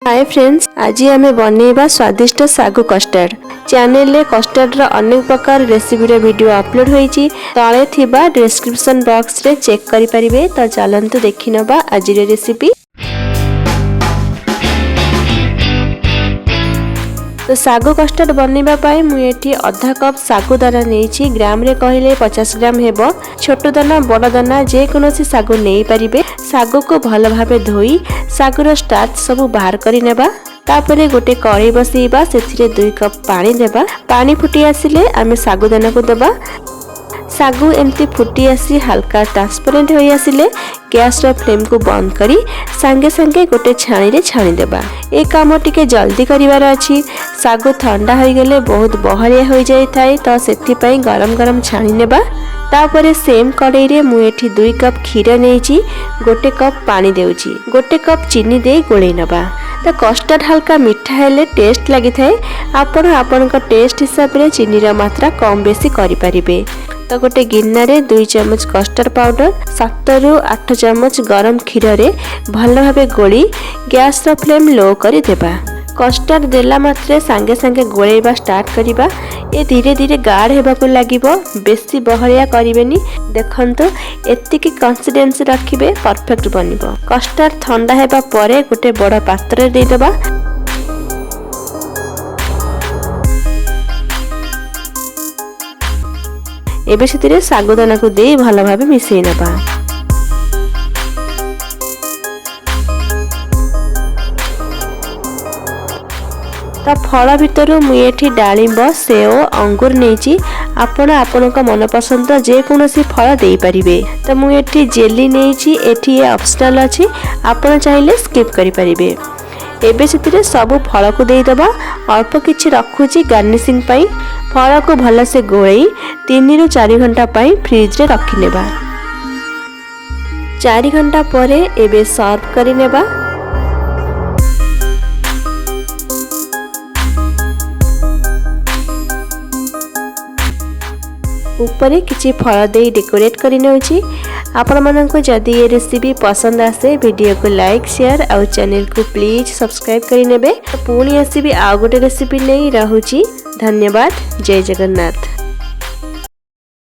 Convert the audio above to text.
Hi friends, आज आम बनइबा स्वादिष्ट सागु कस्टर्ड। चैनल रे कस्टर्ड रो अनेक प्रकार रेसिपी रो वीडियो अपलोड होईची। तळे थिबा डिस्क्रिप्शन बॉक्स रे चेक करि परिबे। तो चलंतु देखि नबा आज रे रेसिपी। तो सागु कस्टर्ड बनइबा पाई मु एठी आधा कप सागुदाना नेछि। ग्राम रे कहले 50 ग्राम हेबो। छोट दाना बड़ दाना जे कोनोसी सागु नेई परिबे। सागु को भल भाबे धोई सागुर स्टार्च सब बाहर करि नेबा। तापरे गोटे कढ़ाई बसैबा, सेथिरे 2 कप पानी देबा। पानी फुटी आसिले आमे सागुदाना को देबा। सागु एमती फुटी आसी हल्का ट्रांसपेरेंट होई आसिले गैस रो फ्लेम को बंद करी संगे संगे गोटे छाणी रे छाणी देबा। ए काम टिके जल्दी करिवार अछि। सागु ठंडा होई गेले बहुत बहरिया होई जाय थाए, तो सेथि पई गरम गरम छाणी नेबा। तापरे सेम कढ़ाई रे मु एठी 2 कप क्षीर नेछि, गोटे कप पानी देउछि, गोटे कप चीनी दे गोळै नबा। तो कस्टर्ड हल्का मीठा हेले टेस्ट लगी थाए। आपण आपनका टेस्ट हिसाब रे चीनी रा मात्रा कम बेसी करि परिबे। तो गोटे गिन्ना रे 2 चम्मच कस्टर्ड पाउडर 7 रु 8 चम्मच गरम क्षीर रे भल भाबे गोली गैस रो फ्लेम लो करि देबा। कस्टर्ड देला मात्रे संगे संगे गोळैबा स्टार्ट करिबा। ए धीरे धीरे गाढ़ हेबाकु लागिबो, बेसी बहरिया करिवेनी। देखंतु एतिकी कंसिस्टेंसी रखिबे, परफेक्ट बनिबो। कस्टर्ड ठंडा हेबा परे गोटे बड़ पात्र दे देबा। एबे सेतिरे सागुदाना को दे भल भाबे मिसै नबा। तो फल भितर मुझे डालिंब, सेव, अंगूर नहीं। आपण आपनक मन पसंद जे कोनोसी फल दे परिबे। तो मुझे जेली नहीं, एठी ऑप्शनल अछि, आपण चाहिले स्किप करि परिबे। एबे सेतिरे सब फल को दे दबा। अल्प किछि रखुची गार्निशिंग पई। फल को भल से गोळै 3 रु 4 घंटा पई फ्रिज रे रखि नेबा। 4 घंटा परे एबे सर्व करि नेबा। ऊपर किसी फल दे डेकोरेट कर नौछि। आपण माननको जदि ये रेसिपी पसंद आसे वीडियो को लाइक शेयर और चैनल को प्लीज सब्सक्राइब करि नेबे। पुणी आसीबी आ गोटे रेसिपी नै रहूछि। धन्यवाद। जय जगन्नाथ।